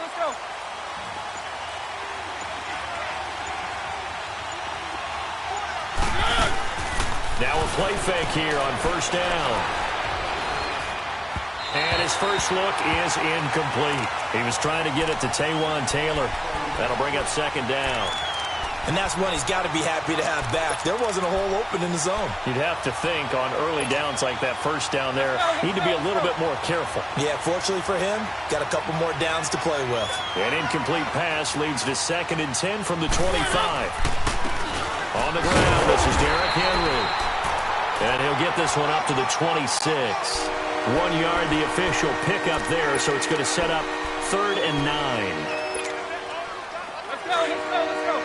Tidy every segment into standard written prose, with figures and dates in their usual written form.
let's go. Now a play fake here on first down. And his first look is incomplete. He was trying to get it to Taywan Taylor. That'll bring up second down. And that's one he's got to be happy to have back. There wasn't a hole open in the zone. You'd have to think on early downs like that first down there, need to be a little bit more careful. Yeah, fortunately for him, got a couple more downs to play with. An incomplete pass leads to 2nd and 10 from the 25. On the ground, this is Derrick Henry. And he'll get this one up to the 26. 1 yard, the official pickup there, so it's going to set up 3rd and 9. Let's go, let's go, let's go.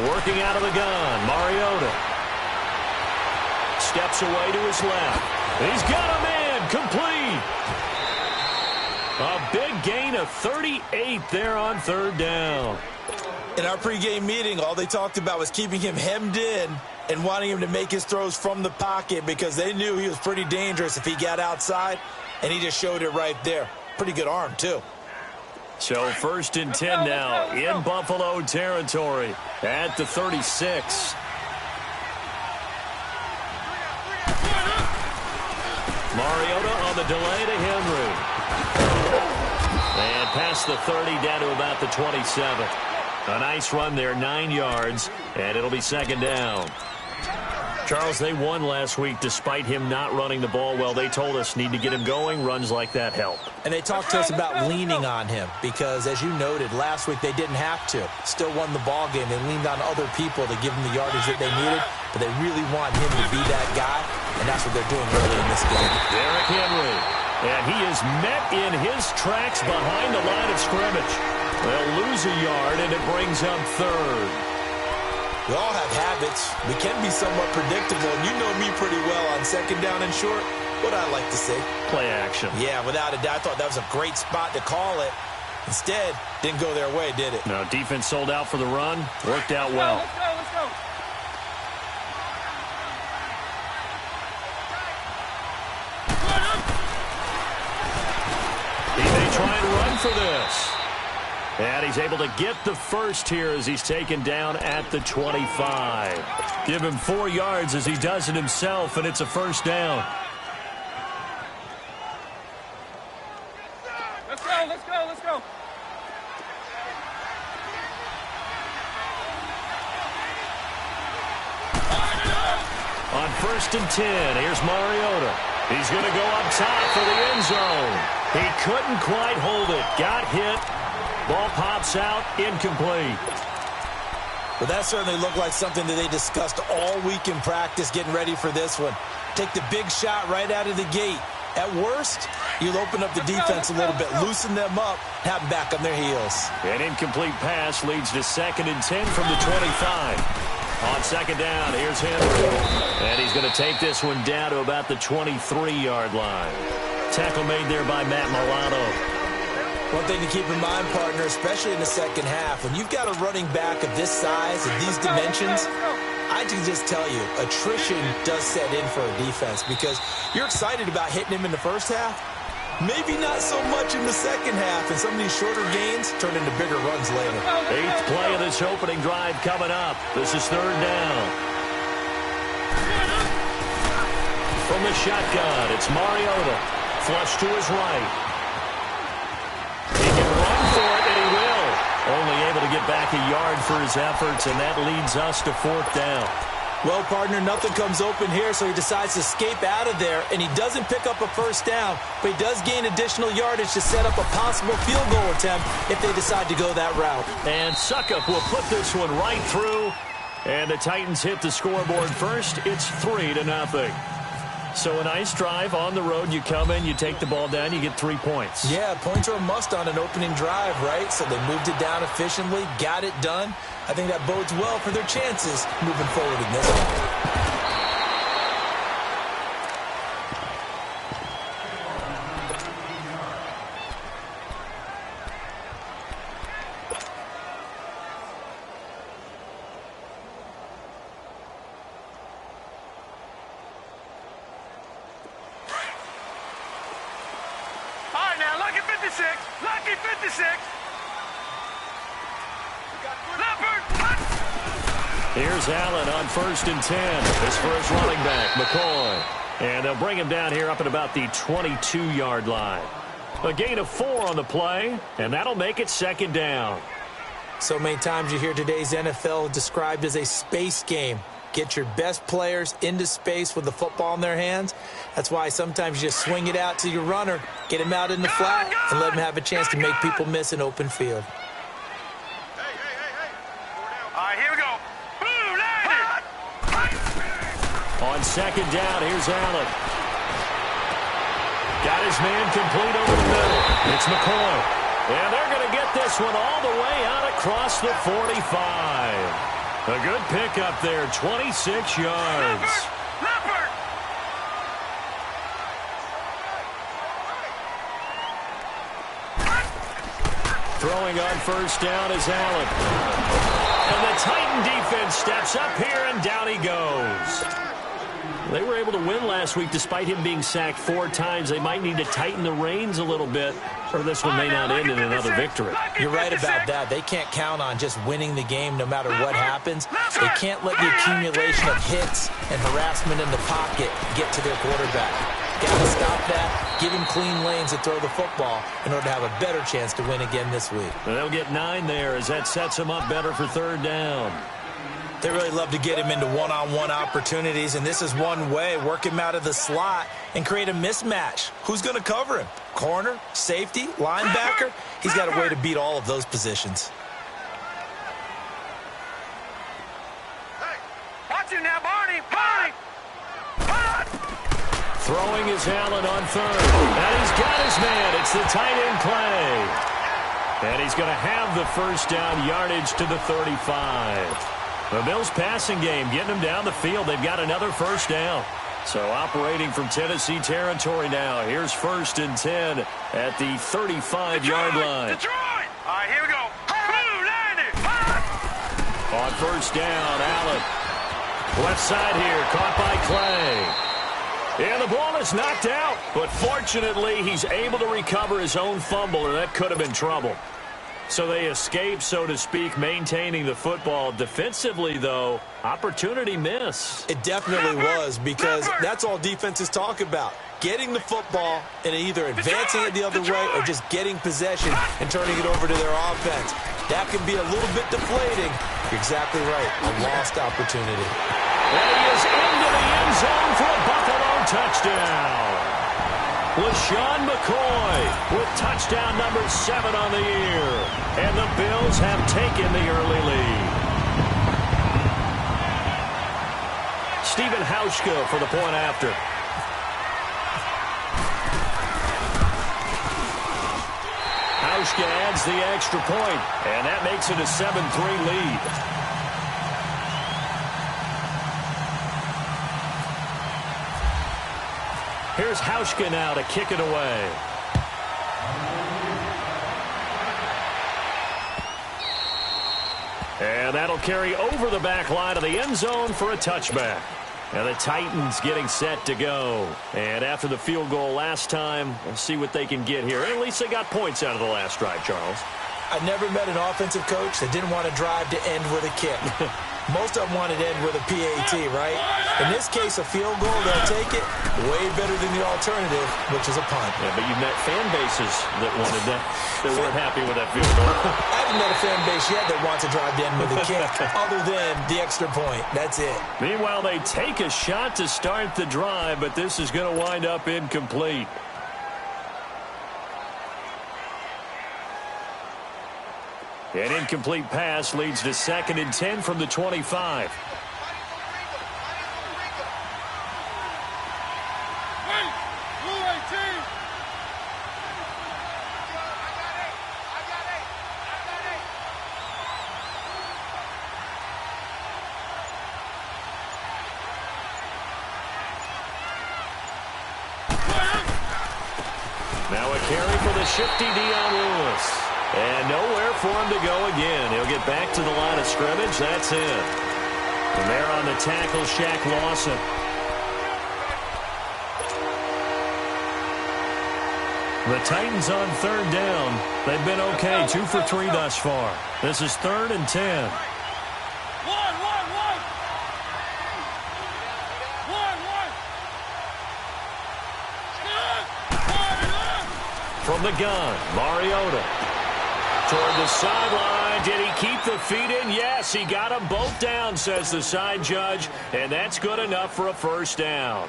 Working out of the gun, Mariota. Steps away to his left. He's got a man, complete. A big gain of 38 there on 3rd down. In our pregame meeting, all they talked about was keeping him hemmed in and wanting him to make his throws from the pocket because they knew he was pretty dangerous if he got outside, and he just showed it right there. Pretty good arm, too. So 1st and 10 now in Buffalo territory at the 36. Mariota on the delay to Henry. And past the 30 down to about the 27. A nice run there, 9 yards, and it'll be 2nd down. Charles, they won last week despite him not running the ball well. They told us need to get him going. Runs like that help. And they talked to us about leaning on him because, as you noted, last week they didn't have to. Still won the ball game. They leaned on other people to give them the yardage that they needed, but they really want him to be that guy, and that's what they're doing early in this game. Derrick Henry, and he is met in his tracks behind the line of scrimmage. They'll lose a yard, and it brings up 3rd. We all have habits. We can be somewhat predictable, and you know me pretty well on 2nd down and short. What I like to see. Play action. Yeah, without a doubt. I thought that was a great spot to call it. Instead, didn't go their way, did it? No, defense sold out for the run. Worked out well. Let's go, let's go. He may try and run for this. And he's able to get the first here as he's taken down at the 25. Give him 4 yards as he does it himself, and it's a 1st down. Let's go, let's go, let's go. On 1st and 10, here's Mariota. He's going to go up top for the end zone. He couldn't quite hold it. Got hit. Ball pops out, incomplete. Well, that certainly looked like something that they discussed all week in practice getting ready for this one. Take the big shot right out of the gate. At worst, you'll open up the defense a little bit, loosen them up, have them back on their heels. An incomplete pass leads to 2nd and 10 from the 25. On 2nd down, here's Henry. And he's going to take this one down to about the 23-yard line. Tackle made there by Matt Milano. One thing to keep in mind, partner, especially in the second half, when you've got a running back of this size and these dimensions, I can just tell you, attrition does set in for a defense because you're excited about hitting him in the first half. Maybe not so much in the second half, and some of these shorter gains turn into bigger runs later. 8th play of this opening drive coming up. This is 3rd down. From the shotgun, it's Mariota. Flush to his right. He can run for it, and he will. Only able to get back a yard for his efforts, and that leads us to 4th down. Well, partner, nothing comes open here, so he decides to escape out of there, and he doesn't pick up a 1st down, but he does gain additional yardage to set up a possible field goal attempt if they decide to go that route. And Suckup will put this one right through, and the Titans hit the scoreboard first. It's 3-0. So a nice drive on the road. You come in, you take the ball down, you get 3 points. Yeah, points are a must on an opening drive, right? So they moved it down efficiently, got it done. I think that bodes well for their chances moving forward in this one. 56. Lucky 56. Leopard. Here's Allen on 1st and 10. This for his running back, McCoy. And they'll bring him down here up at about the 22-yard line. A gain of 4 on the play, and that'll make it 2nd down. So many times you hear today's NFL described as a space game. Get your best players into space with the football in their hands. That's why sometimes you just swing it out to your runner, get him out in the flat, and let him have a chance to make people miss an open field. All right, here we go. Boom, On 2nd down, here's Allen. Got his man complete over the middle. It's McCoy. And they're going to get this one all the way out across the 45. A good pickup there, 26 yards. Leopard. Throwing on 1st down is Allen. And the Titan defense steps up here, and down he goes. They were able to win last week despite him being sacked 4 times. They might need to tighten the reins a little bit, or this one may not end in another victory. You're right about that. They can't count on just winning the game no matter what happens. They can't let the accumulation of hits and harassment in the pocket get to their quarterback. Got to stop that, give him clean lanes to throw the football in order to have a better chance to win again this week. And they'll get 9 there as that sets them up better for 3rd down. They really love to get him into one-on-one opportunities, and this is one way. Work him out of the slot and create a mismatch. Who's going to cover him? Corner, safety, linebacker? He's got a way to beat all of those positions. Hey, watch him now, Barney. Throwing is Allen on 3rd. And he's got his man. It's the tight end play. And he's going to have the 1st down yardage to the 35. The Bills passing game getting them down the field. They've got another 1st down. So operating from Tennessee territory now. Here's 1st and 10 at the 35-yard line. Detroit. All right, here we go. Boom, landed. On 1st down, Allen. Left side here, caught by Clay. And the ball is knocked out. But fortunately, he's able to recover his own fumble, or that could have been trouble. So they escape, so to speak, maintaining the football. Defensively, though, opportunity miss. It definitely was, because that's all defenses talk about. Getting the football and either advancing it the other way or just getting possession and turning it over to their offense. That can be a little bit deflating. You're exactly right. A lost opportunity. And he is into the end zone for a Buffalo touchdown. LaShawn McCoy with touchdown number 7 on the year. And the Bills have taken the early lead. Stephen Hauschka for the point after. Hauschka adds the extra point, and that makes it a 7-3 lead. Here's Hauschka now to kick it away. And that'll carry over the back line of the end zone for a touchback. And the Titans getting set to go. And after the field goal last time, we'll see what they can get here. At least they got points out of the last drive, Charles. I never met an offensive coach that didn't want to drive to end with a kick. Most of them wanted to end with a PAT, right? In this case, a field goal, they'll take it. Way better than the alternative, which is a punt. Yeah, but you met fan bases that wanted that, that weren't happy with that field goal. I haven't met a fan base yet that wants to drive to end with a kick, other than the extra point. That's it. Meanwhile, they take a shot to start the drive, but this is going to wind up incomplete. An incomplete pass leads to 2nd and 10 from the 25. Now a carry for the shifty Dion Lewis. And nowhere for him to go again. He'll get back to the line of scrimmage. That's it. And there on the tackle, Shaq Lawson. The Titans on third down. They've been okay, 2 for 3 thus far. This is 3rd and 10. From the gun, Mariota. Toward the sideline. Did he keep the feet in? Yes, he got them both down, says the side judge. And that's good enough for a first down.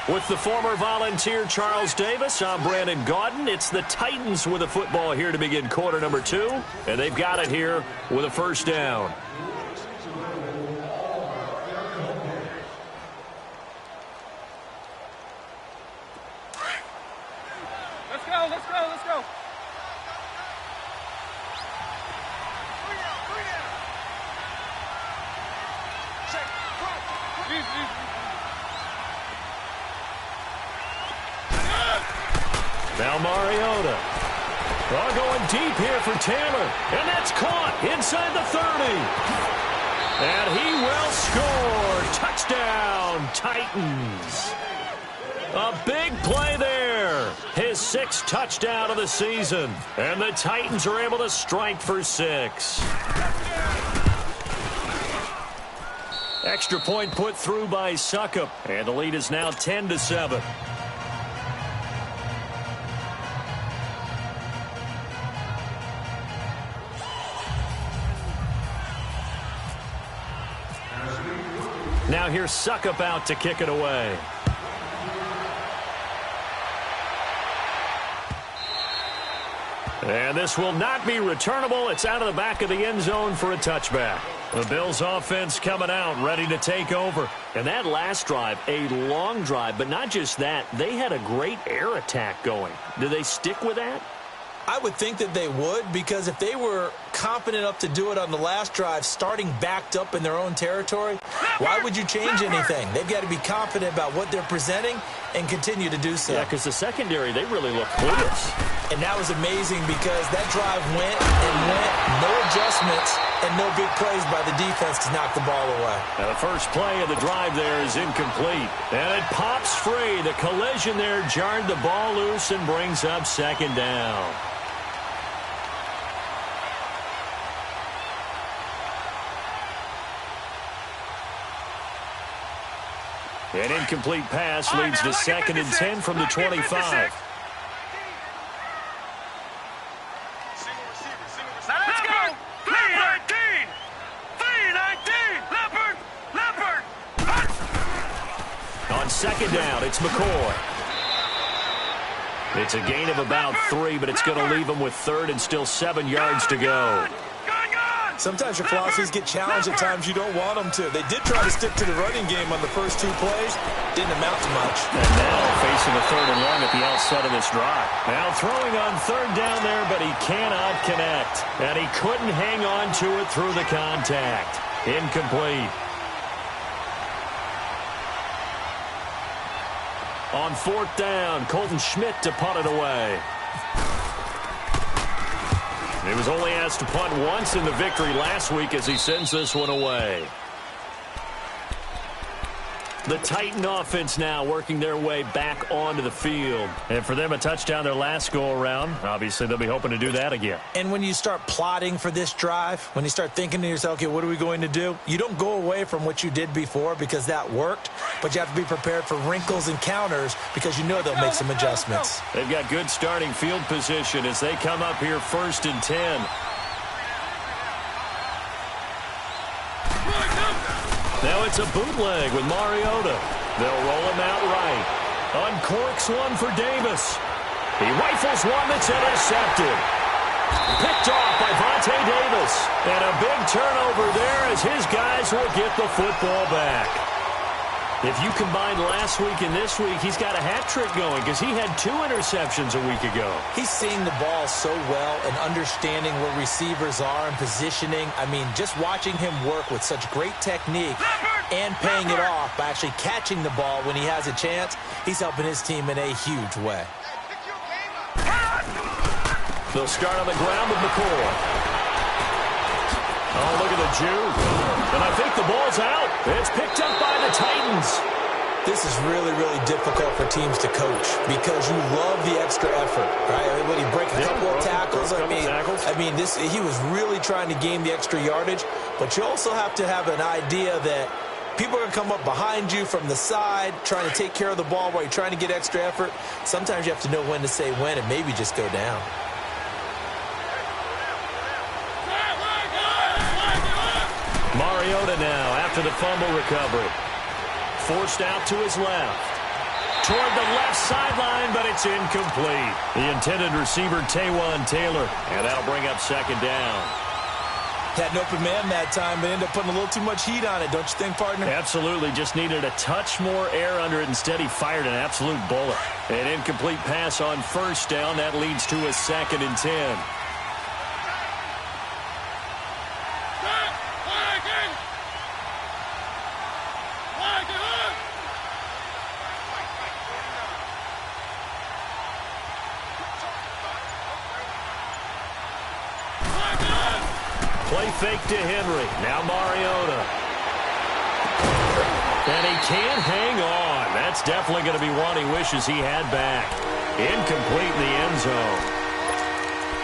With the former Volunteer Charles Davis, I'm Brandon Gaudin. It's the Titans with the football here to begin quarter number 2, and they've got it here with a first down. Let's go, let's go, let's go. Now Mariota. Going deep here for Taylor. And that's caught inside the 30. And he will score. Touchdown, Titans. A big play there. His 6th touchdown of the season. And the Titans are able to strike for 6. Extra point put through by Suckup. And the lead is now 10-7. Now here's Suckup out to kick it away. And this will not be returnable. It's out of the back of the end zone for a touchback. The Bills offense coming out, ready to take over. And that last drive, a long drive, but not just that. They had a great air attack going. Do they stick with that? I would think that they would, because if they were confident enough to do it on the last drive, starting backed up in their own territory, why would you change anything? They've got to be confident about what they're presenting and continue to do so. Yeah, because the secondary, they really look clueless. And that was amazing because that drive went and went, no adjustments, and no big plays by the defense to knock the ball away. Now the first play of the drive there is incomplete. And it pops free. The collision there jarred the ball loose and brings up 2nd down. An incomplete pass leads to 2nd and 10 from the 25. Let's go! 3-19! 3-19! Leopard! On 2nd down, it's McCoy. It's a gain of about 3, but it's going to leave him with 3rd and still 7 yards to go. Sometimes your philosophies get challenged at times you don't want them to. They did try to stick to the running game on the first 2 plays. Didn't amount to much. And now facing a 3rd and long at the outset of this drive. Now throwing on 3rd down there, but he cannot connect. And he couldn't hang on to it through the contact. Incomplete. On 4th down, Colton Schmidt to punt it away. He was only asked to punt once in the victory last week as he sends this one away. The Titan offense now working their way back onto the field. And for them, a touchdown their last go-around. Obviously, they'll be hoping to do that again. And when you start plotting for this drive, when you start thinking to yourself, okay, what are we going to do? You don't go away from what you did before because that worked, but you have to be prepared for wrinkles and counters because you know they'll make some adjustments. They've got good starting field position as they come up here 1st and 10. Now it's a bootleg with Mariota. They'll roll him out right. Uncorks one for Davis. He rifles one that's intercepted. Picked off by Vontae Davis. And a big turnover there as his guys will get the football back. If you combine last week and this week, he's got a hat trick going because he had 2 interceptions a week ago. He's seeing the ball so well and understanding where receivers are and positioning. I mean, just watching him work with such great technique and paying it off by actually catching the ball when he has a chance. He's helping his team in a huge way. They'll start on the ground with McCoy. Oh, look at the juke. And I think the ball's out. It's picked up by the Titans. This is really, really difficult for teams to coach because you love the extra effort, right? When he break a couple of tackles, he was really trying to gain the extra yardage, but you also have to have an idea that people are going to come up behind you from the side, trying to take care of the ball while you're trying to get extra effort. Sometimes you have to know when to say when and maybe just go down. Mariota now after the fumble recovery. Forced out to his left. Toward the left sideline, but it's incomplete. The intended receiver, Taywan Taylor. And that'll bring up second down. Had an open man that time, but ended up putting a little too much heat on it, don't you think, partner? Absolutely. Just needed a touch more air under it. Instead, he fired an absolute bullet. An incomplete pass on first down. That leads to a 2nd and 10. Play fake to Henry. Now Mariota. And he can't hang on. That's definitely going to be one he wishes he had back. Incomplete in the end zone.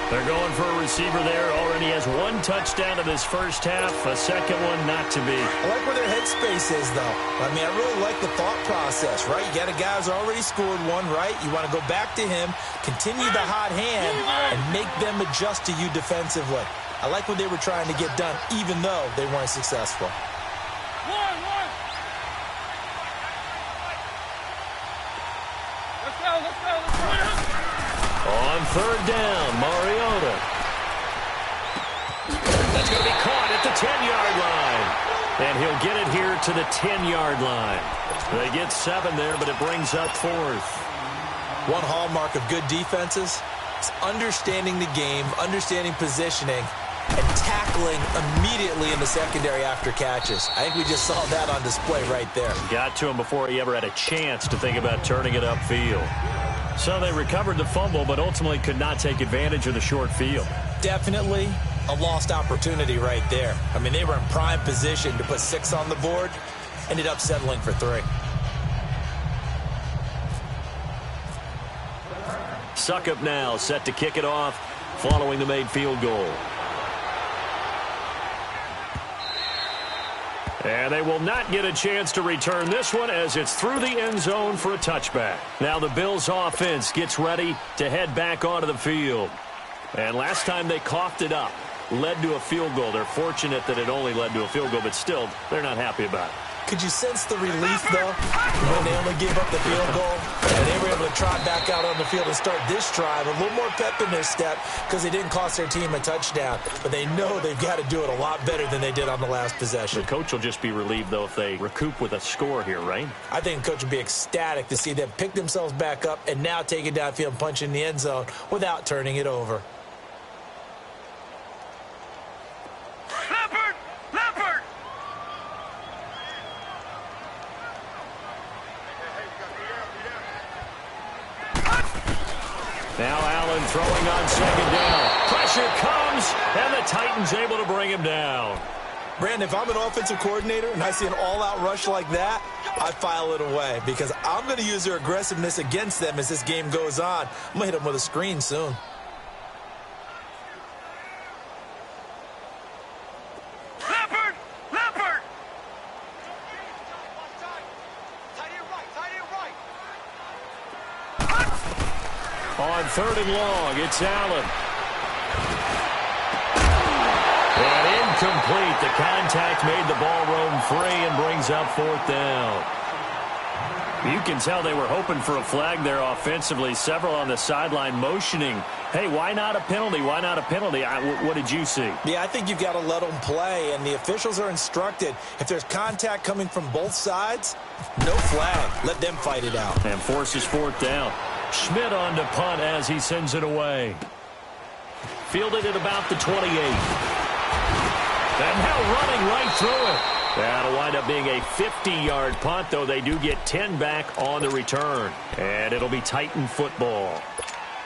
They're going for a receiver there. Already has 1 touchdown in this first half. A second one not to be. I like where their headspace is, though. I mean, I really like the thought process, right? You got a guy who's already scored one, right? You want to go back to him, continue the hot hand, and make them adjust to you defensively. I like what they were trying to get done, even though they weren't successful. Let's go. On third down, Mariota. That's going to be caught at the 10-yard line. And he'll get it here to the 10-yard line. They get 7 there, but it brings up 4th. One hallmark of good defenses is understanding the game, understanding positioning, and tackling immediately in the secondary after catches. I think we just saw that on display right there. Got to him before he ever had a chance to think about turning it upfield. So they recovered the fumble, but ultimately could not take advantage of the short field. Definitely a lost opportunity right there. I mean, they were in prime position to put 6 on the board, ended up settling for 3. Suckup now set to kick it off following the made field goal. And they will not get a chance to return this one as it's through the end zone for a touchback. Now the Bills offense gets ready to head back onto the field. And last time they coughed it up, led to a field goal. They're fortunate that it only led to a field goal, but still, they're not happy about it. Could you sense the relief, though, when they only gave up the field goal? And they were able to trot back out on the field and start this drive. A little more pep in their step because they didn't cost their team a touchdown. But they know they've got to do it a lot better than they did on the last possession. The coach will just be relieved, though, if they recoup with a score here, right? I think the coach will be ecstatic to see them pick themselves back up and now take it downfield and punch in the end zone without turning it over. Now Allen throwing on second down. Pressure comes, and the Titans able to bring him down. Brandon, if I'm an offensive coordinator and I see an all-out rush like that, I file it away because I'm going to use their aggressiveness against them as this game goes on. I'm going to hit them with a screen soon. On third and long, it's Allen. And incomplete. The contact made the ball roam free and brings up 4th down. You can tell they were hoping for a flag there offensively. Several on the sideline motioning, hey, why not a penalty? Why not a penalty? What did you see? Yeah, I think you've got to let them play, and the officials are instructed. If there's contact coming from both sides, no flag. Let them fight it out. And forces 4th down. Schmidt on to punt as he sends it away. Fielded at about the 28. And now running right through it. That'll wind up being a 50-yard punt, though they do get 10 back on the return. And it'll be Titan football.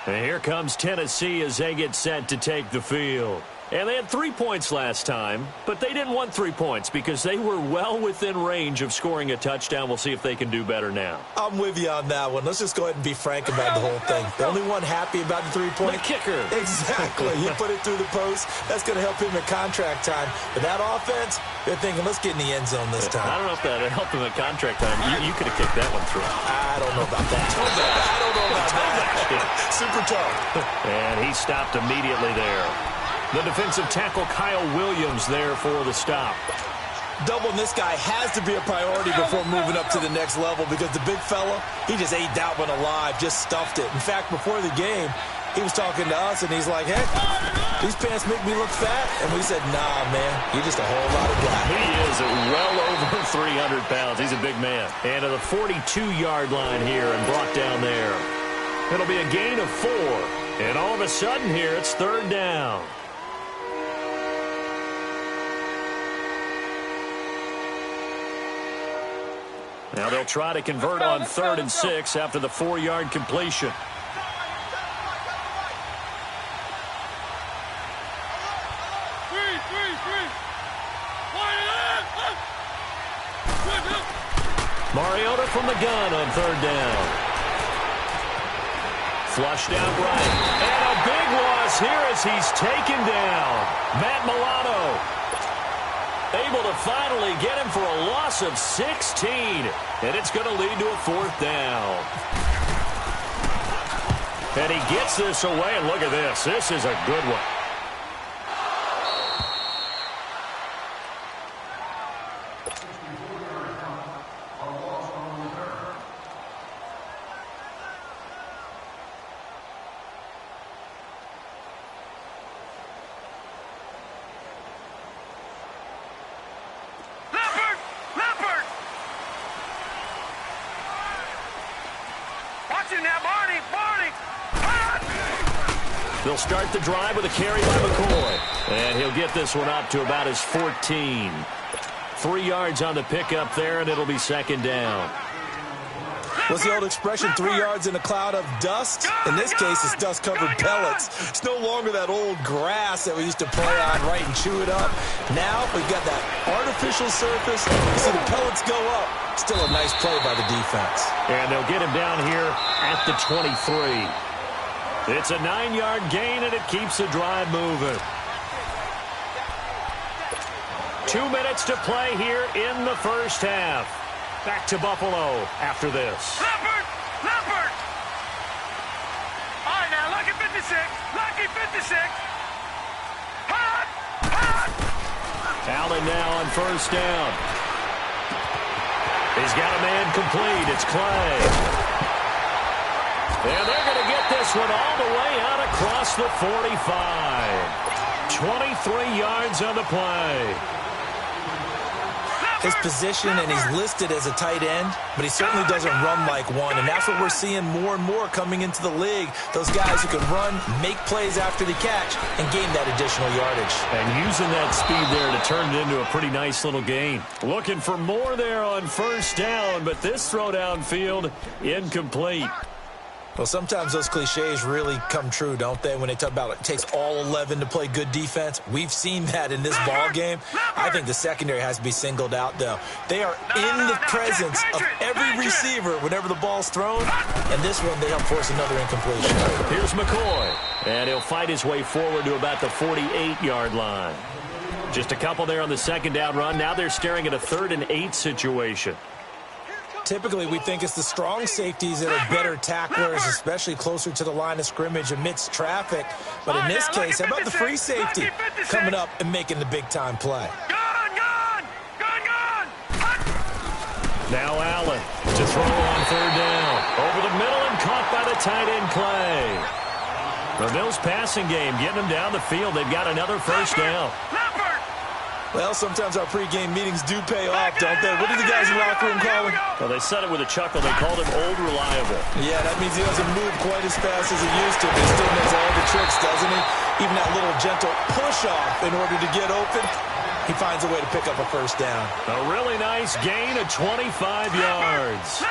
And here comes Tennessee as they get set to take the field. And they had 3 points last time, but they didn't want 3 points because they were well within range of scoring a touchdown. We'll see if they can do better now. I'm with you on that one. Let's just go ahead and be frank about the whole thing. The only one happy about the 3-point? The kicker. Exactly. He put it through the post. That's going to help him in contract time. But that offense, they're thinking, let's get in the end zone this time. I don't know if that helped him at contract time. You could have kicked that one through. I don't know about that. I don't know about that. Super tough. And he stopped immediately there. The defensive tackle, Kyle Williams, there for the stop. Doubling this guy has to be a priority before moving up to the next level because the big fella, he just ate that one alive, just stuffed it. In fact, before the game, he was talking to us, and he's like, hey, these pants make me look fat. And we said, nah, man, you're just a whole lot of guy. He is well over 300 pounds. He's a big man. And to the 42-yard line here and brought down there. It'll be a gain of 4. And all of a sudden here, it's 3rd down. Now they'll try to convert on 3rd and 6 after the 4-yard completion. Mariota from the gun on 3rd down. Flushed out right. And a big loss here as he's taken down. Matt Milano able to finally get him for a loss of 16. And it's going to lead to a 4th down. And he gets this away. And look at this. This is a good one. They'll start the drive with a carry by McCoy. And he'll get this one up to about his 14. 3 yards on the pickup there, and it'll be 2nd down. What's the old expression, 3 yards in a cloud of dust? In this case, it's dust-covered pellets. It's no longer that old grass that we used to play on, right, and chew it up. Now we've got that artificial surface. You see the pellets go up. Still a nice play by the defense. And they'll get him down here at the 23. It's a 9-yard gain, and it keeps the drive moving. 2 minutes to play here in the first half. Back to Buffalo after this. Leopard! All right, now, lucky 56. Lucky 56. Hot! Allen now on 1st down. He's got a man complete. It's Clay. And they're going to get this one all the way out across the 45. 23 yards on the play. His position, and he's listed as a tight end, but he certainly doesn't run like one. And that's what we're seeing more and more coming into the league. Those guys who can run, make plays after the catch, and gain that additional yardage. And using that speed there to turn it into a pretty nice little gain. Looking for more there on 1st down, but this throw downfield incomplete. Well, sometimes those cliches really come true, don't they? When they talk about it takes all 11 to play good defense. We've seen that in this ball game. I think the secondary has to be singled out, though. They are in the presence of every receiver whenever the ball's thrown. And this one, they help force another incompletion. Here's McCoy. And he'll fight his way forward to about the 48-yard line. Just a couple there on the 2nd down run. Now they're staring at a 3rd and 8 situation. Typically, we think it's the strong safeties that are better tacklers, especially closer to the line of scrimmage amidst traffic. But in this case, how about the free safety coming up and making the big-time play? Gone! Now Allen to throw on 3rd down. Over the middle and caught by the tight end Clay. The Bills passing game getting them down the field. They've got another 1st down. Well, sometimes our pregame meetings do pay off, don't they? What do the guys in the locker room call him? Well, they said it with a chuckle. They called him Old Reliable. Yeah, that means he doesn't move quite as fast as he used to, but he still knows all the tricks, doesn't he? Even that little gentle push-off in order to get open. he finds a way to pick up a first down. A really nice gain of 25 yards.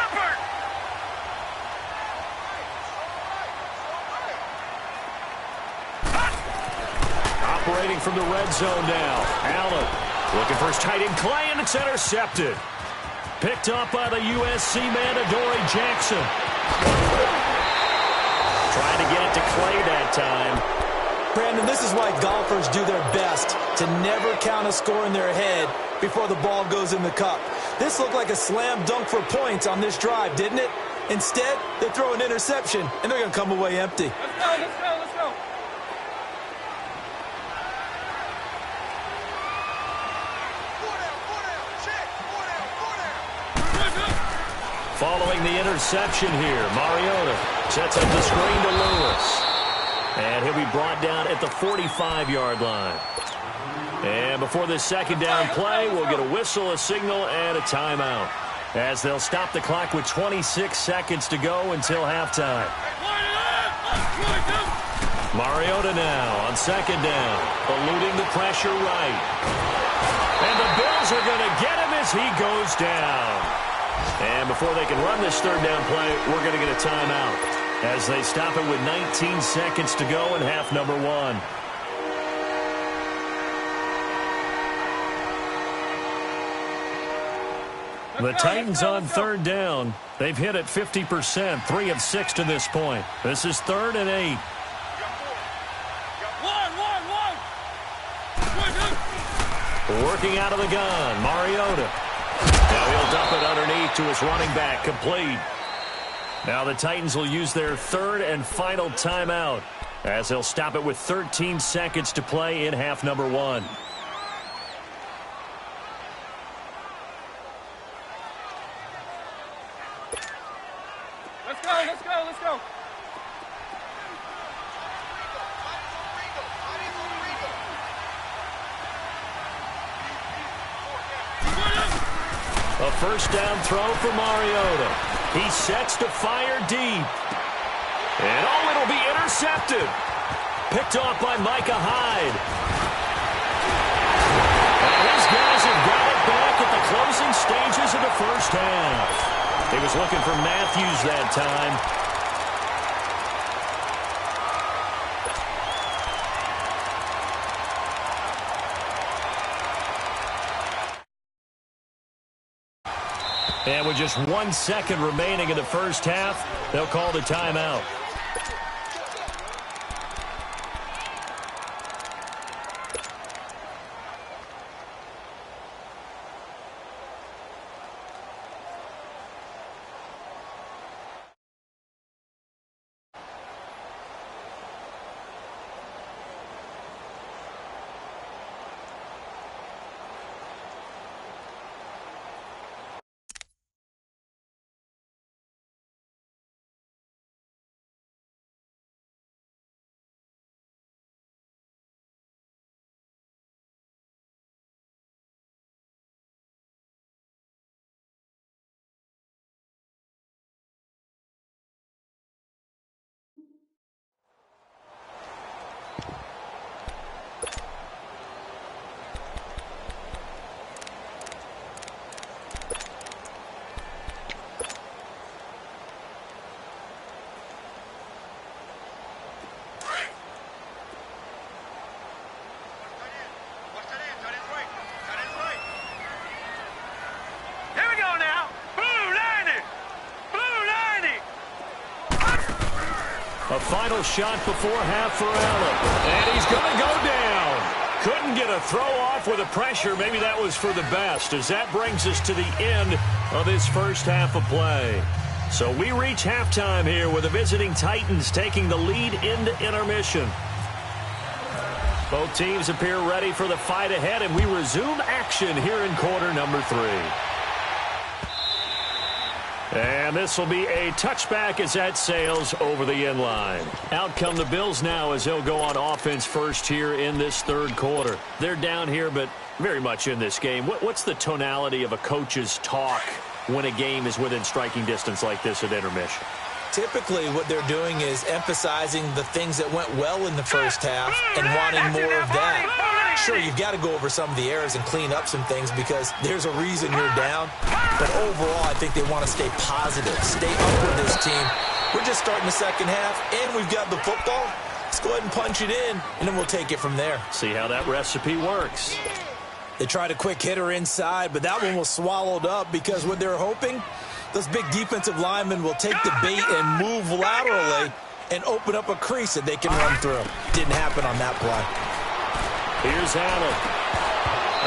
Operating from the red zone now. Allen looking for his tight end Clay, and it's intercepted. Picked up by the USC man, Adoree Jackson. Trying to get it to Clay that time. Brandon, this is why golfers do their best to never count a score in their head before the ball goes in the cup. This looked like a slam dunk for points on this drive, didn't it? Instead, they throw an interception, and they're going to come away empty. Let's go, let's go, let's go. Following the interception here, Mariota sets up the screen to Lewis. And he'll be brought down at the 45-yard line. And before this second down play, we'll get a whistle, a signal, and a timeout, as they'll stop the clock with 26 seconds to go until halftime. Mariota now on second down, eluding the pressure right. And the Bills are going to get him as he goes down. And before they can run this third down play, we're going to get a timeout, as they stop it with 19 seconds to go in half number one. The Titans on third down. They've hit it 50%, 3 of 6 to this point. This is 3rd and 8. Working out of the gun, Mariota. Now he'll dump it underneath to his running back, complete. Now the Titans will use their third and final timeout, as they'll stop it with 13 seconds to play in half number one. Let's go, let's go, let's go. A first down throw for Mariota. He sets to fire deep. And it'll be intercepted. Picked off by Micah Hyde. And his guys have got it back at the closing stages of the first half. He was looking for Matthews that time. And with just 1 second remaining in the first half, they'll call the timeout. A final shot before half for Allen. And he's going to go down. Couldn't get a throw off with the pressure. Maybe that was for the best, as that brings us to the end of this first half of play. So we reach halftime here with the visiting Titans taking the lead into intermission. Both teams appear ready for the fight ahead, and we resume action here in quarter number 3. And this will be a touchback as that sails over the end line. Out come the Bills now as they'll go on offense first here in this third quarter. They're down here, but very much in this game. What's the tonality of a coach's talk when a game is within striking distance like this at intermission? Typically, what they're doing is emphasizing the things that went well in the first half and wanting more of that. Sure, you've got to go over some of the errors and clean up some things because there's a reason you're down. But overall, I think they want to stay positive, stay up with this team. We're just starting the second half, and we've got the football. Let's go ahead and punch it in, and then we'll take it from there. See how that recipe works. They tried a quick hitter inside, but that one was swallowed up because what they're hoping, those big defensive linemen will take the bait and move laterally and open up a crease that they can run through. Didn't happen on that play. Here's Allen.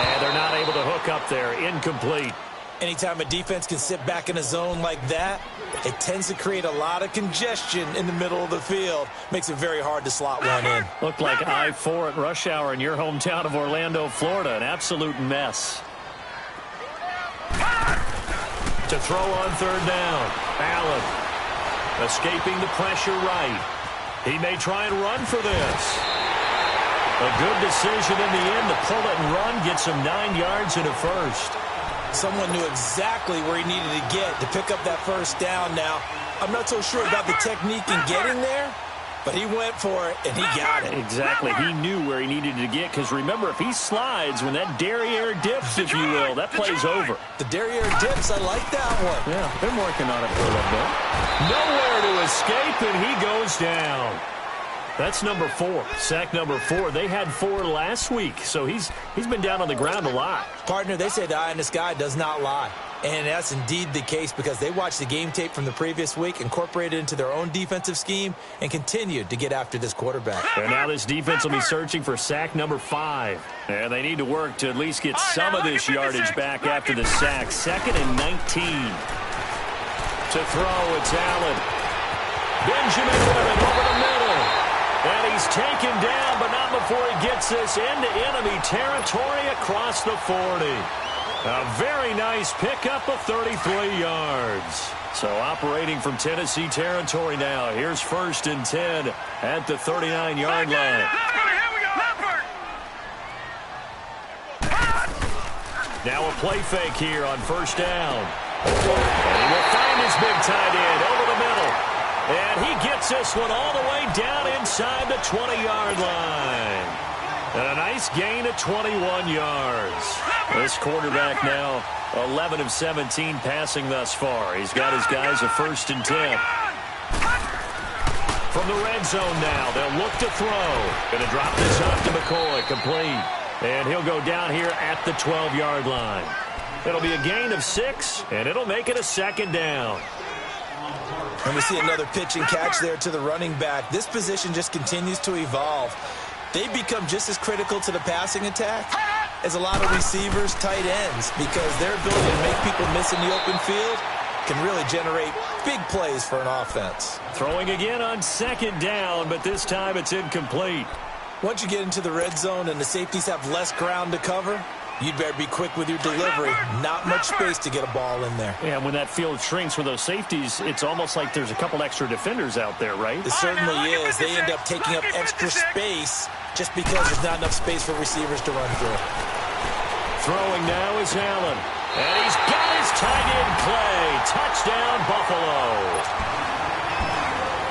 And they're not able to hook up there. Incomplete. Anytime a defense can sit back in a zone like that, it tends to create a lot of congestion in the middle of the field. Makes it very hard to slot one in. Looked like I-4 at rush hour in your hometown of Orlando, Florida. An absolute mess. To throw on third down. Allen escaping the pressure right. He may try and run for this. A good decision in the end to pull it and run. Gets him 9 yards and a first. Someone knew exactly where he needed to get to pick up that first down now. I'm not so sure about the technique in getting there, but he went for it, and he got it. Exactly. He knew where he needed to get, because remember, if he slides, when that derriere dips, if you will, that play's over. The derriere dips, I like that one. Yeah, been working on it for a little bit. Nowhere to escape, and he goes down. That's number 4. Sack number 4. They had 4 last week, so he's been down on the ground a lot. Partner, they say the eye in the sky does not lie. And that's indeed the case because they watched the game tape from the previous week, incorporated it into their own defensive scheme, and continued to get after this quarterback. And now this defense will be searching for sack number 5. And they need to work to at least get some of this yardage back after the sack. 2nd and 19. To throw, it's Allen. Benjamin with it over the middle. And he's taken down, but not before he gets this into enemy territory across the 40. A very nice pickup of 33 yards. So operating from Tennessee territory now. Here's 1st and 10 at the 39-yard line. Now a play fake here on 1st down. And he will find his big tight end over the middle. And he gets this one all the way down inside the 20-yard line. And a nice gain of 21 yards. This quarterback now 11 of 17 passing thus far. He's got his guys a 1st and 10. From the red zone now, they'll look to throw. Going to drop this off to McCoy, complete. And he'll go down here at the 12-yard line. It'll be a gain of 6, and it'll make it a 2nd down. And we see another pitch and catch there to the running back. This position just continues to evolve. They become just as critical to the passing attack as a lot of receivers, tight ends, because their ability to make people miss in the open field can really generate big plays for an offense. Throwing again on 2nd down, but this time it's incomplete. Once you get into the red zone and the safeties have less ground to cover, you'd better be quick with your delivery. Not much space to get a ball in there. Yeah, when that field shrinks with those safeties, it's almost like there's a couple extra defenders out there, right? It certainly is. They end up taking up extra space just because there's not enough space for receivers to run through. Throwing now is Allen. And he's got his tight end play. Touchdown, Buffalo.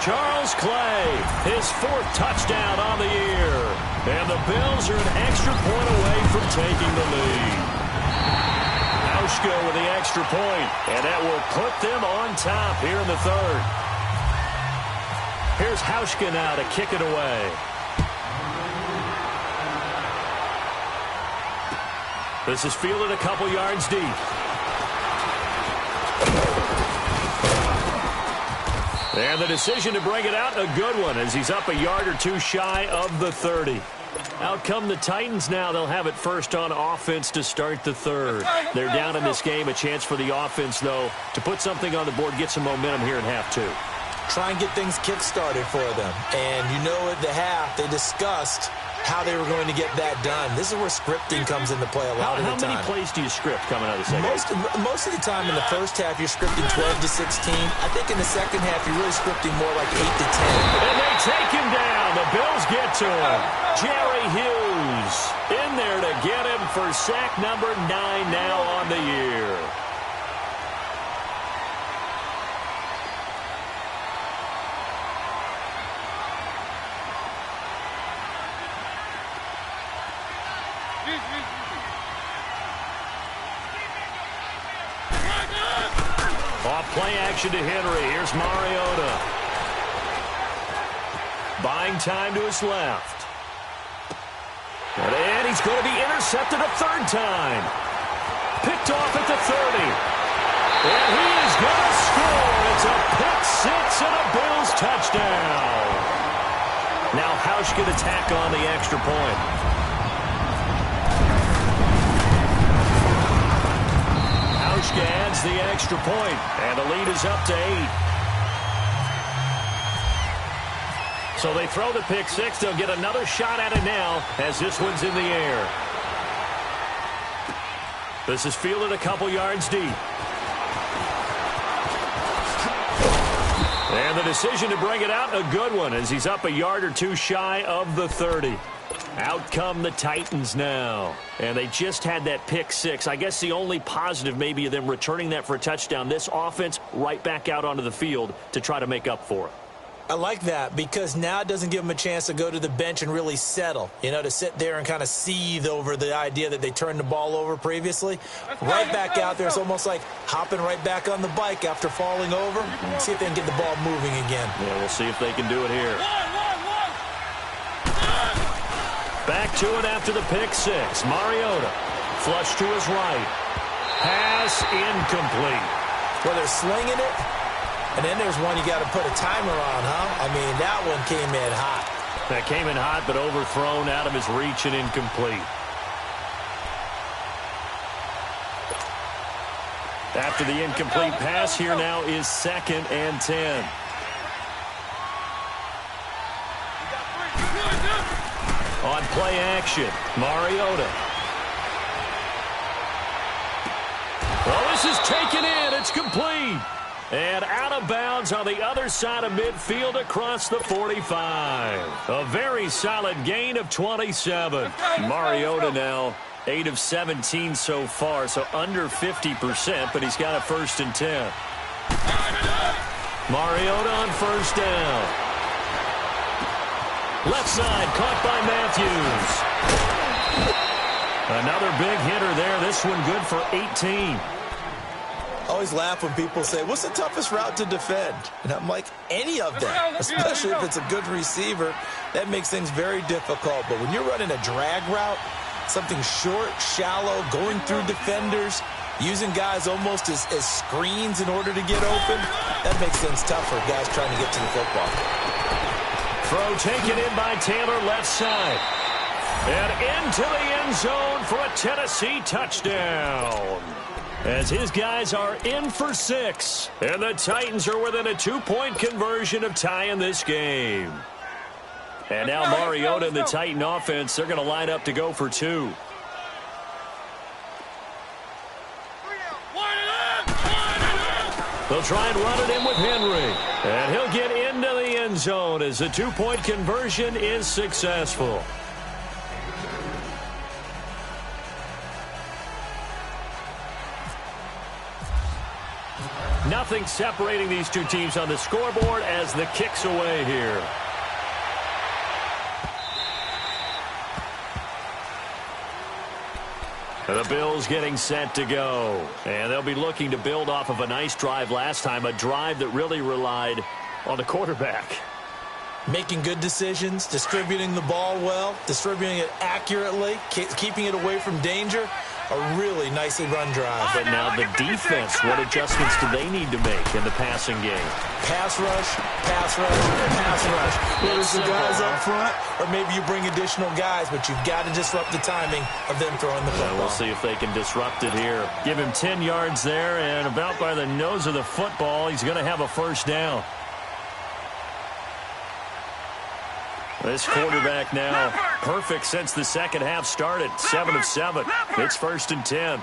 Charles Clay, his 4th touchdown on the year. And the Bills are an extra point away from taking the lead. Hauschka with the extra point, and that will put them on top here in the 3rd. Here's Hauschka now to kick it away. This is fielded a couple yards deep. And the decision to bring it out, a good one, as he's up a yard or 2 shy of the 30. Out come the Titans now. They'll have it first on offense to start the 3rd. They're down in this game. A chance for the offense, though, to put something on the board, get some momentum here in half 2. Try and get things kick-started for them. And you know at the half, they discussed how they were going to get that done. This is where scripting comes into play a lot of the time. How many plays do you script coming out of the second half? Most of the time in the first half, you're scripting 12 to 16. I think in the second half, you're really scripting more like 8 to 10. And they take him down. The Bills get to him. Jerry Hughes in there to get him for sack number 9 now on the year. Off play action to Henry. Here's Mariota. Buying time to his left. And he's going to be intercepted a third time. Picked off at the 30. And he is going to score. It's a pick six and a Bills touchdown. Now Hausch can attack on the extra point. Hausch adds the extra point, and the lead is up to 8. So they throw the pick six. They'll get another shot at it now as this one's in the air. This is fielded a couple yards deep. And the decision to bring it out, a good one, as he's up a yard or two shy of the 30. Out come the Titans now. And they just had that pick six. I guess the only positive maybe of them returning that for a touchdown. This offense right back out onto the field to try to make up for it. I like that because now it doesn't give them a chance to go to the bench and really settle, to sit there and kind of seethe over the idea that they turned the ball over previously. Right back out there, it's almost like hopping right back on the bike after falling over. See if they can get the ball moving again. Yeah, we'll see if they can do it here. Back to it after the pick six. Mariota, flush to his right. Pass incomplete. Well, they're slinging it. And then there's one you got to put a timer on, huh? I mean, that one came in hot. That came in hot, but overthrown out of his reach and incomplete. After the incomplete pass, here now is 2nd and 10. On play action, Mariota. Well, this is taken in. It's complete. And out of bounds on the other side of midfield across the 45. A very solid gain of 27. Mariota now 8 of 17 so far, so under 50%, but he's got a 1st and 10. Mariota on 1st down. Left side caught by Matthews. Another big hitter there. This one good for 18. I always laugh when people say, what's the toughest route to defend? And I'm like, any of them, especially if it's a good receiver. That makes things very difficult. But when you're running a drag route, something short, shallow, going through defenders, using guys almost as screens in order to get open, that makes things tough for guys trying to get to the football. Throw taken in by Taylor, left side. And into the end zone for a Tennessee touchdown. As his guys are in for 6. And the Titans are within a 2-point conversion of tying this game. And now Mariota and the Titan offense, they're going to line up to go for 2. They'll try and run it in with Henry. And he'll get into the end zone as the 2-point conversion is successful. Nothing separating these two teams on the scoreboard as the kick's away here. The Bills getting set to go. And they'll be looking to build off of a nice drive last time, a drive that really relied on the quarterback. Making good decisions, distributing the ball well, distributing it accurately, keeping it away from danger. A really nicely run drive. But now the defense, what adjustments do they need to make in the passing game? Pass rush, pass rush, pass rush. Whether it's the guys up front or maybe you bring additional guys, but you've got to disrupt the timing of them throwing the football. We'll see if they can disrupt it here. Give him 10 yards there, and about by the nose of the football, he's going to have a 1st down. This quarterback now perfect since the second half started. 7 of 7. It's 1st and 10.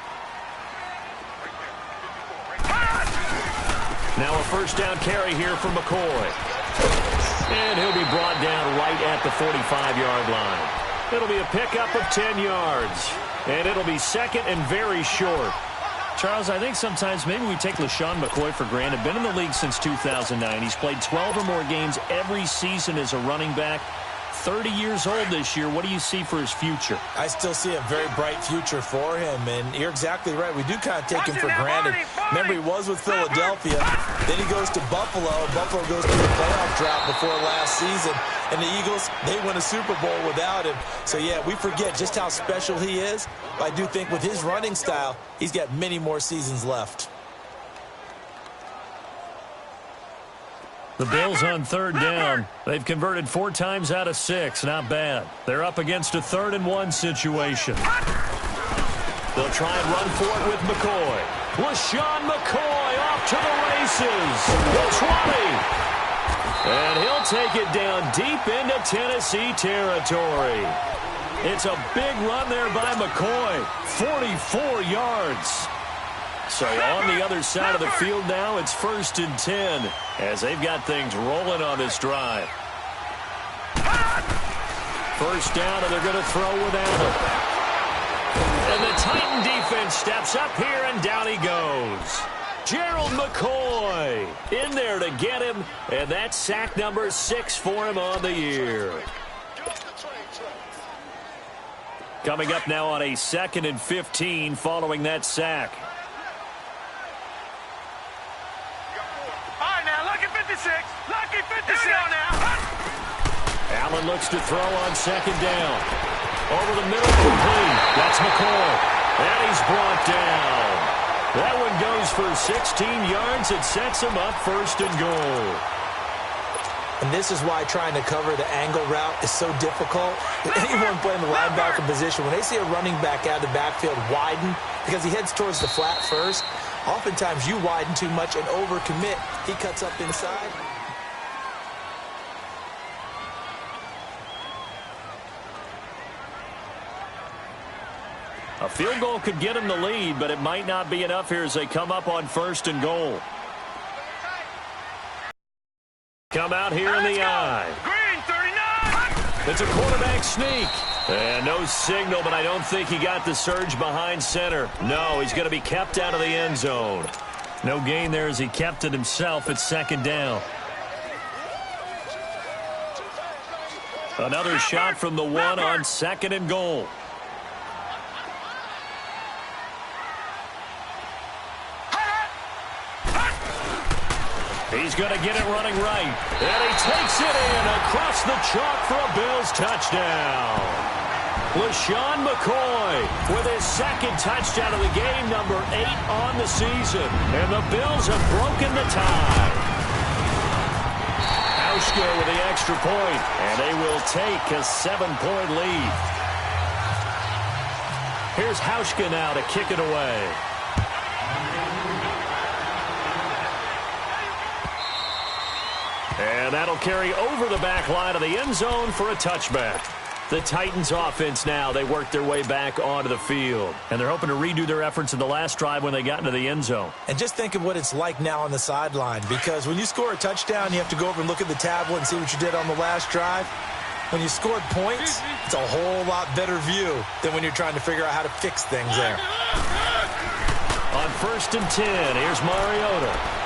Now a 1st down carry here from McCoy. And he'll be brought down right at the 45-yard line. It'll be a pickup of 10 yards. And it'll be 2nd and very short. Charles, I think sometimes maybe we take LaShawn McCoy for granted. Been in the league since 2009. He's played 12 or more games every season as a running back. 30 years old this year. What do you see for his future? I still see a very bright future for him, and you're exactly right. We do kind of take him for granted. Remember, he was with Philadelphia. Then he goes to Buffalo. Buffalo goes through the playoff drought before last season. And the Eagles, they win a Super Bowl without him. So, yeah, we forget just how special he is. But I do think with his running style, he's got many more seasons left. The Bills on third down. They've converted 4 times out of 6. Not bad. They're up against a 3rd-and-1 situation. They'll try and run for it with McCoy. LaShawn McCoy off to the races. The 20. And he'll take it down deep into Tennessee territory. It's a big run there by McCoy. 44 yards. So on the other side of the field now, it's 1st and 10 as they've got things rolling on this drive. First down, and they're going to throw without him. And the Titan defense steps up here, and down he goes. Gerald McCoy in there to get him, and that's sack number 6 for him on the year. Coming up now on a 2nd and 15 following that sack. Lucky 56 now. Allen looks to throw on 2nd down. Over the middle, complete. That's McCoy. And he's brought down. That one goes for 16 yards. It sets him up 1st and goal. And this is why trying to cover the angle route is so difficult. Anyone playing the linebacker position, when they see a running back out of the backfield widen because he heads towards the flat first, oftentimes you widen too much and overcommit. He cuts up inside. A field goal could get him the lead, but it might not be enough here as they come up on 1st and goal. Come out here in the eye. Green 39. It's a quarterback sneak. And no signal, but I don't think he got the surge behind center. No, he's going to be kept out of the end zone. No gain there as he kept it himself at 2nd down. Another shot from the 1 on 2nd and goal. He's going to get it running right. And he takes it in across the chalk for a Bills touchdown. LaShawn McCoy with his 2nd touchdown of the game, number 8 on the season. And the Bills have broken the tie. Hauschka with the extra point, and they will take a 7-point lead. Here's Hauschka now to kick it away. And that'll carry over the back line of the end zone for a touchback. The Titans offense now, they work their way back onto the field. And they're hoping to redo their efforts in the last drive when they got into the end zone. And just think of what it's like now on the sideline, because when you score a touchdown, you have to go over and look at the tablet and see what you did on the last drive. When you scored points, it's a whole lot better view than when you're trying to figure out how to fix things there. On 1st and 10, here's Mariota.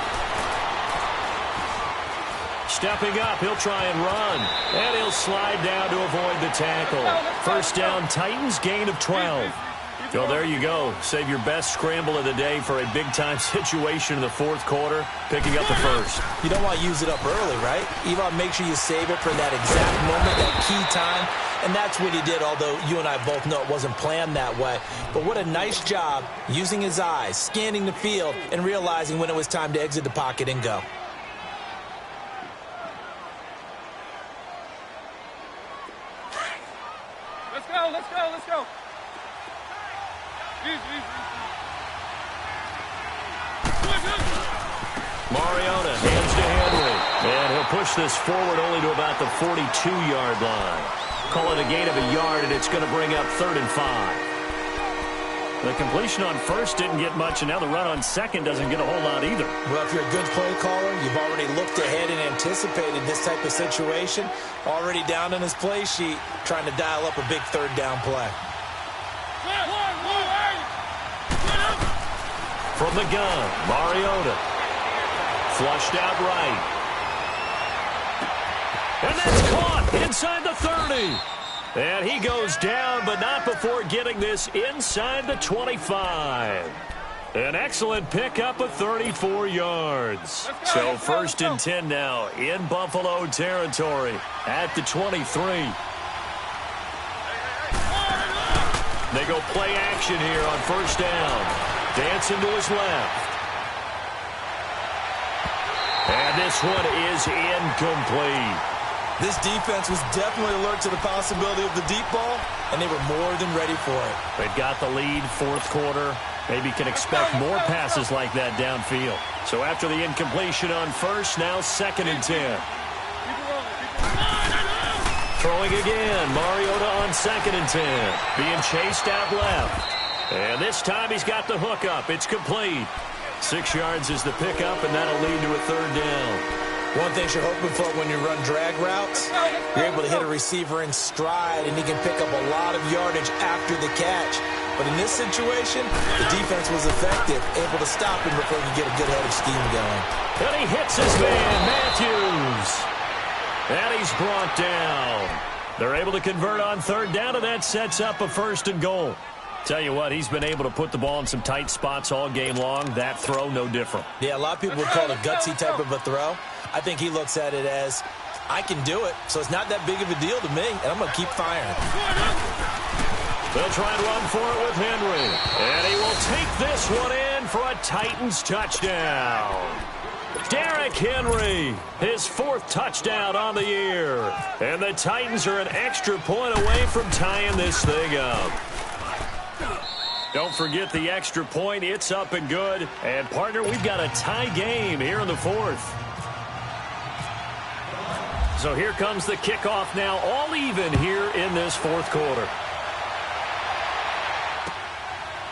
Stepping up, he'll try and run. And he'll slide down to avoid the tackle. First down, Titans, gain of 12. Well, there you go. Save your best scramble of the day for a big-time situation in the 4th quarter, picking up the 1st. You don't want to use it up early, right? You want to make sure you save it for that exact moment, that key time. And that's what he did, although you and I both know it wasn't planned that way. But what a nice job using his eyes, scanning the field, and realizing when it was time to exit the pocket and go. Let's go. Mariota hands to Henry. And he'll push this forward only to about the 42-yard line. Call it a gain of a yard, and it's going to bring up 3rd and 5. The completion on 1st didn't get much, and now the run on 2nd doesn't get a whole lot either. Well, if you're a good play caller, you've already looked ahead and anticipated this type of situation. Already down in his play sheet, trying to dial up a big 3rd down play. From the gun, Mariota. Flushed out right. And that's caught. Inside the 30. And he goes down, but not before getting this inside the 25. An excellent pickup of 34 yards. So 1st and 10 now in Buffalo territory at the 23. They go play action here on 1st down. Dancing to his left. And this one is incomplete. This defense was definitely alert to the possibility of the deep ball, and they were more than ready for it. They've got the lead, 4th quarter. Maybe can expect more passes like that downfield. So after the incompletion on 1st, now 2nd and 10. Throwing again, Mariota on 2nd and 10. Being chased out left. And this time he's got the hook up. It's complete. 6 yards is the pickup, and that'll lead to a 3rd down. One thing you're hoping for when you run drag routes, you're able to hit a receiver in stride, and he can pick up a lot of yardage after the catch. But in this situation, the defense was effective, able to stop him before he could get a good head of steam going. And he hits his man, Matthews. And he's brought down. They're able to convert on 3rd down, and that sets up a 1st and goal. Tell you what, he's been able to put the ball in some tight spots all game long. That throw, no different. Yeah, a lot of people would call it a gutsy type of a throw. I think he looks at it as, I can do it, so it's not that big of a deal to me, and I'm going to keep firing. They'll try and run for it with Henry. And he will take this one in for a Titans touchdown. Derrick Henry, his 4th touchdown on the year. And the Titans are an extra point away from tying this thing up. Don't forget the extra point. It's up and good. And, partner, we've got a tie game here in the 4th. So here comes the kickoff now, all even here in this 4th quarter.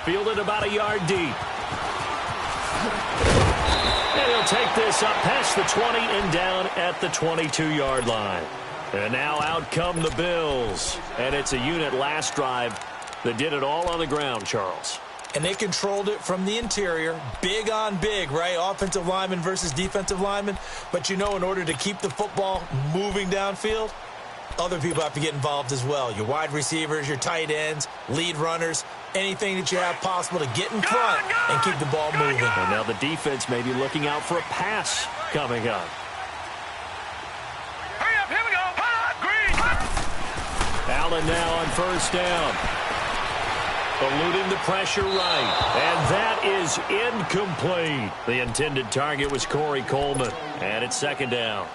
Fielded about a yard deep. And he'll take this up past the 20 and down at the 22-yard line. And now out come the Bills. And it's a unit last drive that did it all on the ground, Charles. And they controlled it from the interior, big on big, right? Offensive lineman versus defensive lineman. But, you know, in order to keep the football moving downfield, other people have to get involved as well. Your wide receivers, your tight ends, lead runners, anything that you have possible to get in front and keep the ball moving. And now the defense may be looking out for a pass coming up. Hurry up, here we go. Green. Allen now on 1st down. Eluding the pressure right. And that is incomplete. The intended target was Corey Coleman. And it's 2nd down.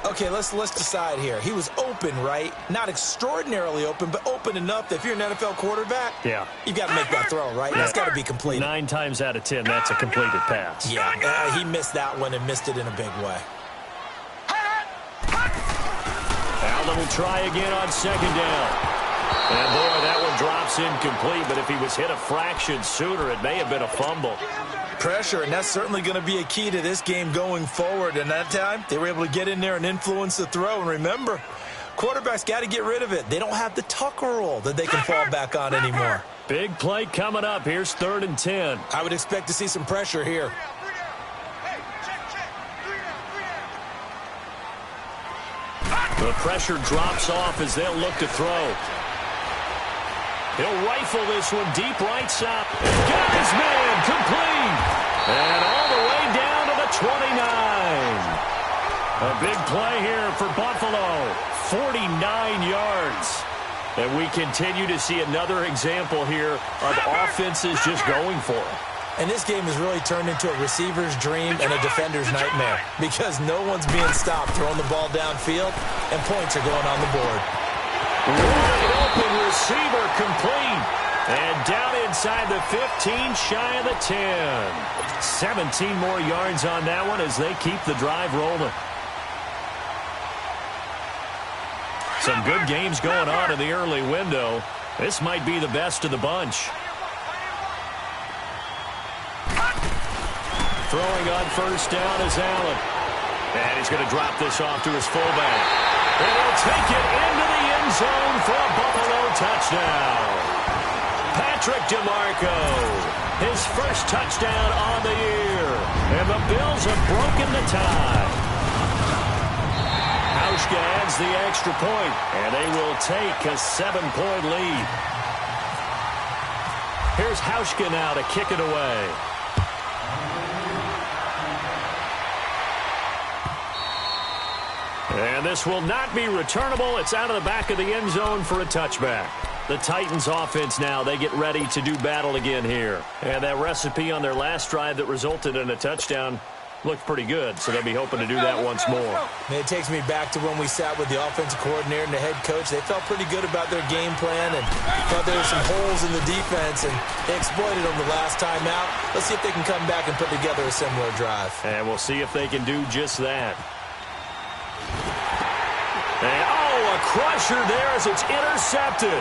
Okay, let's decide here. He was open, right? Not extraordinarily open, but open enough that if you're an NFL quarterback, yeah, you've got to make that throw, right? That's got to be completed. 9 times out of 10, that's a completed pass. Yeah, he missed that one and missed it in a big way. Allen will try again on 2nd down. And, boy, that one drops incomplete, but if he was hit a fraction sooner, it may have been a fumble. Pressure, and that's certainly going to be a key to this game going forward. And that time, they were able to get in there and influence the throw. And remember, quarterbacks got to get rid of it. They don't have the Tucker roll that they can fall back on anymore. Big play coming up. Here's 3rd and 10. I would expect to see some pressure here. The pressure drops off as they'll look to throw. He'll rifle this one deep right side. Got his man, complete. And all the way down to the 29. A big play here for Buffalo. 49 yards. And we continue to see another example here of offenses just going for it. And this game has really turned into a receiver's dream and a defender's nightmare because no one's being stopped throwing the ball downfield, and points are going on the board. Wide open receiver complete. And down inside the 15, shy of the 10. 17 more yards on that one as they keep the drive rolling. Some good games going on in the early window. This might be the best of the bunch. Throwing on 1st down is Allen. And he's going to drop this off to his fullback. And he'll take it into the end zone for a Buffalo touchdown. Patrick DeMarco, his first touchdown on the year. And the Bills have broken the tie. Hauschka adds adds the extra point, and they will take a 7-point lead. Here's Hauschka now to kick it away. And this will not be returnable. It's out of the back of the end zone for a touchback. The Titans offense now, they get ready to do battle again here. And that recipe on their last drive that resulted in a touchdown looked pretty good, so they'll be hoping to do that once more. It takes me back to when we sat with the offensive coordinator and the head coach. They felt pretty good about their game plan and thought there were some holes in the defense, and they exploited them the last time out. Let's see if they can come back and put together a similar drive. And we'll see if they can do just that. And, a crusher there as it's intercepted.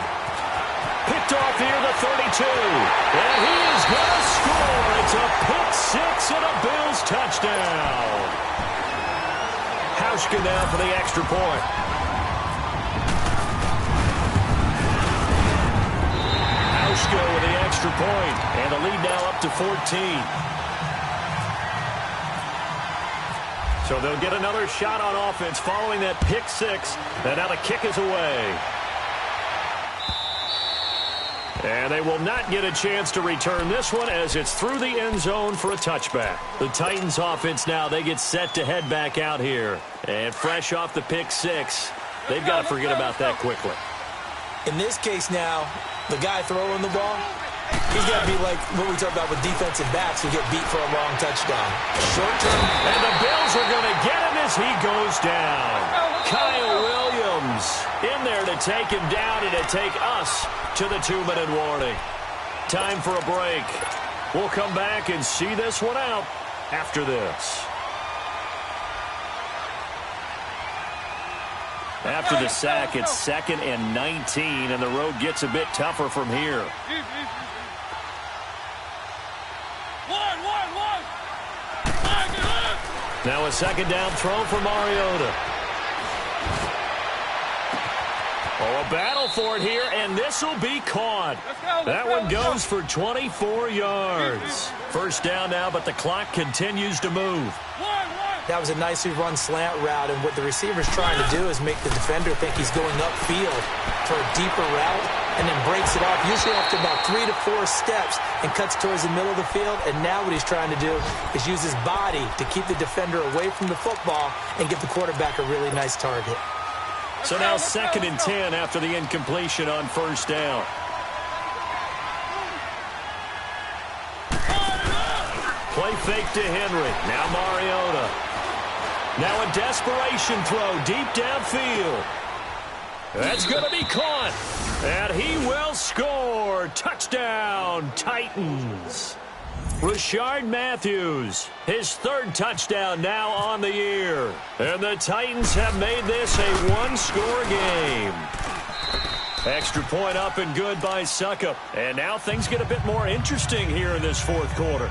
Picked off here, the 32. And he is going to score. It's a pick six and a Bills touchdown. Hauschka now for the extra point. Hauschka with the extra point. And the lead now up to 14. So they'll get another shot on offense following that pick six. And now the kick is away. And they will not get a chance to return this one as it's through the end zone for a touchback. The Titans offense now, they get set to head back out here. And fresh off the pick six, they've got to forget about that quickly. In this case now, the guy throwing the ball, he's got to be like what we talk about with defensive backs who get beat for a long touchdown. Short term. And the Bills are going to get him as he goes down. Kyle Williams in there to take him down and to take us to the 2-minute warning. Time for a break. We'll come back and see this one out after this. After the sack, it's 2nd and 19, and the road gets a bit tougher from here. Now a second down throw for Mariota. Oh, a battle for it here, and this will be caught. That one goes for 24 yards. First down now, but the clock continues to move. That was a nicely run slant route, and what the receiver's trying to do is make the defender think he's going upfield for a deeper route, and then breaks it off, usually after about 3 to 4 steps, and cuts towards the middle of the field. And now what he's trying to do is use his body to keep the defender away from the football and give the quarterback a really nice target. So now 2nd and 10 after the incompletion on first down. Play fake to Henry. Now Mariota. Now a desperation throw deep downfield. That's going to be caught. And he will score. Touchdown, Titans. Rashard Matthews, his 3rd touchdown now on the year. And the Titans have made this a one-score game. Extra point up and good by Suckup. And now things get a bit more interesting here in this 4th quarter.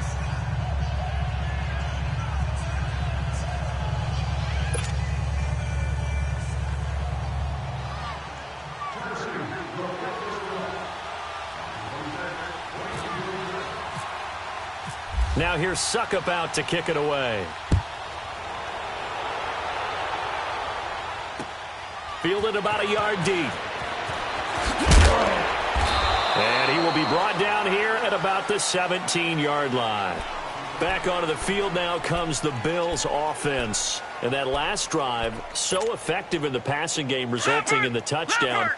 Now here's Suckup out to kick it away. Fielded about a yard deep. And he will be brought down here at about the 17-yard line. Back onto the field now comes the Bills offense. And that last drive, so effective in the passing game, resulting in the touchdown.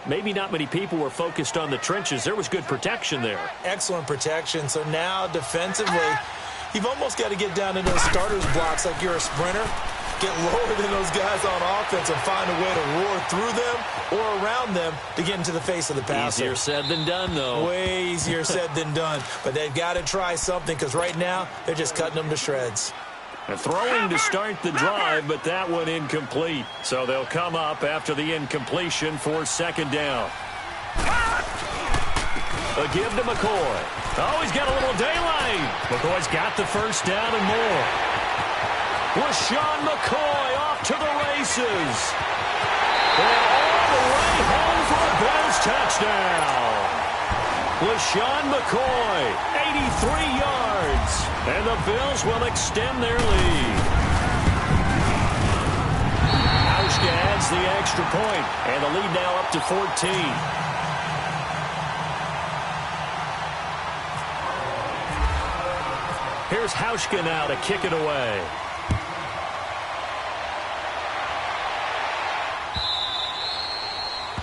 Maybe not many people were focused on the trenches. There was good protection there. Excellent protection. So now defensively, you've almost got to get down to those starters blocks like you're a sprinter. Get lower than those guys on offense and find a way to roar through them or around them to get into the face of the passer. Easier said than done, though. Way easier said than done. But they've got to try something because right now they're just cutting them to shreds. A throwing to start the drive, but that one incomplete. So they'll come up after the incompletion for 2nd down. A give to McCoy. Oh, he's got a little daylight. McCoy's got the first down and more. LaShawn McCoy off to the races. And all the way home for a Bills touchdown. LaShawn McCoy, 83 yards. And the Bills will extend their lead. Hauschka adds the extra point, and the lead now up to 14. Here's Hauschka now to kick it away.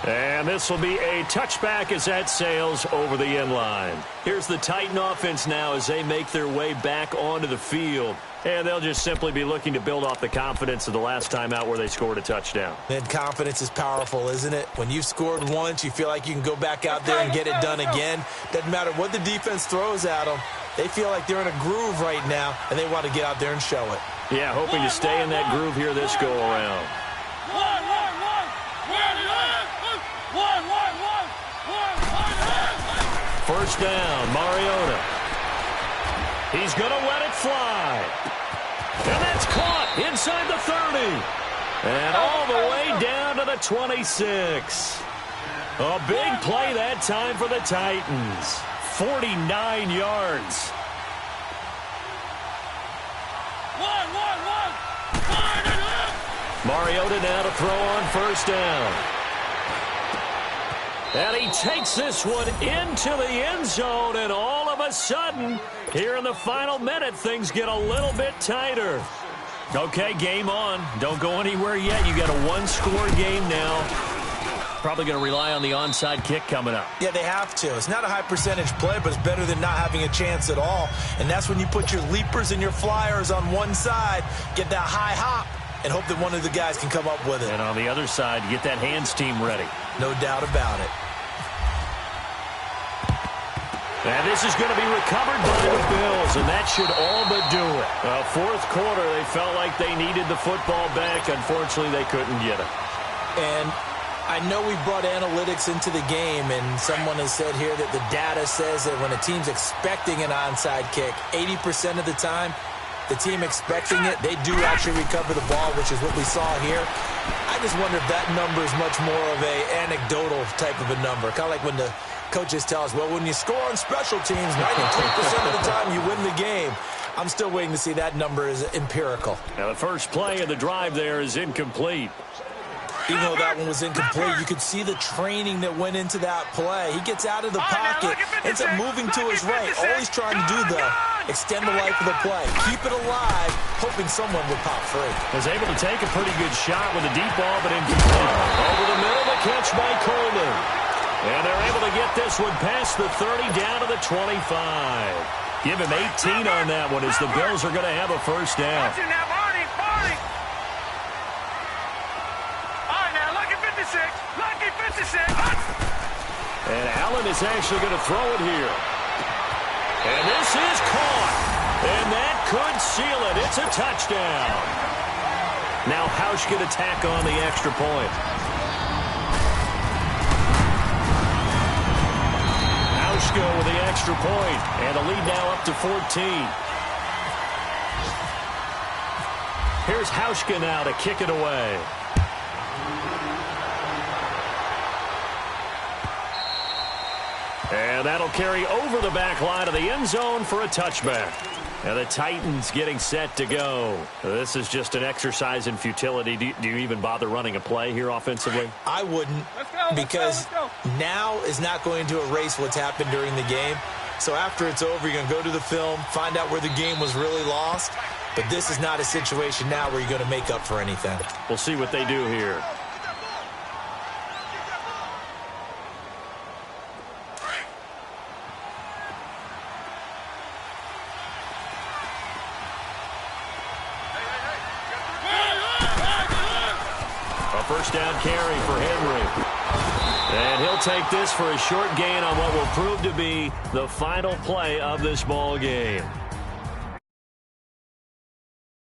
And this will be a touchback as that sails over the end line. Here's the Titan offense now as they make their way back onto the field. And they'll just simply be looking to build off the confidence of the last time out where they scored a touchdown. And confidence is powerful, isn't it? When you've scored once, you feel like you can go back out there and get it done again. Doesn't matter what the defense throws at them. They feel like they're in a groove right now, and they want to get out there and show it. Yeah, hoping to stay in that groove here this go-around. First down, Mariota. He's going to let it fly. And that's caught inside the 30. And all the way down to the 26. A big play that time for the Titans. 49 yards. Mariota now to throw on first down. And he takes this one into the end zone, and all of a sudden, here in the final minute, things get a little bit tighter. Okay, game on. Don't go anywhere yet. You got a one-score game now. Probably going to rely on the onside kick coming up. Yeah, they have to. It's not a high-percentage play, but it's better than not having a chance at all. And that's when you put your leapers and your flyers on one side, get that high hop, and hope that one of the guys can come up with it. And on the other side, get that hands team ready. No doubt about it. And this is going to be recovered by the Bills, and that should all but do it. Fourth quarter, they felt like they needed the football back. Unfortunately, they couldn't get it. And I know we brought analytics into the game, and someone has said here that the data says that when a team's expecting an onside kick, 80% of the time, the team expecting it, they do actually recover the ball, which is what we saw here. I just wonder if that number is much more of a anecdotal type of a number, kind of like when the coaches tell us, well, when you score on special teams, 92% of the time you win the game. I'm still waiting to see that number is empirical. Now, the first play of the drive there is incomplete. Even though that one was incomplete, you could see the training that went into that play. He gets out of the pocket, ends up moving to his right. All he's trying to do, though, extend the life of the play. Keep it alive, hoping someone would pop free. Was able to take a pretty good shot with a deep ball, but incomplete. Over the middle, the catch by Coleman. And they're able to get this one past the 30 down to the 25. Give him 18 on that one as the Bills are going to have a first down. Lucky 56. And Allen is actually going to throw it here. And this is caught. And that could seal it. It's a touchdown. Now Hauschka to tack on the extra point. Hauschka with the extra point, and the lead now up to 14. Here's Hauschka now to kick it away. And that'll carry over the back line of the end zone for a touchback. And the Titans getting set to go. This is just an exercise in futility. Do you even bother running a play here offensively? I wouldn't, because now is not going to erase what's happened during the game. So after it's over, you're going to go to the film, find out where the game was really lost. But this is not a situation now where you're going to make up for anything. We'll see what they do here. First down carry for Henry. And he'll take this for a short gain on what will prove to be the final play of this ball game.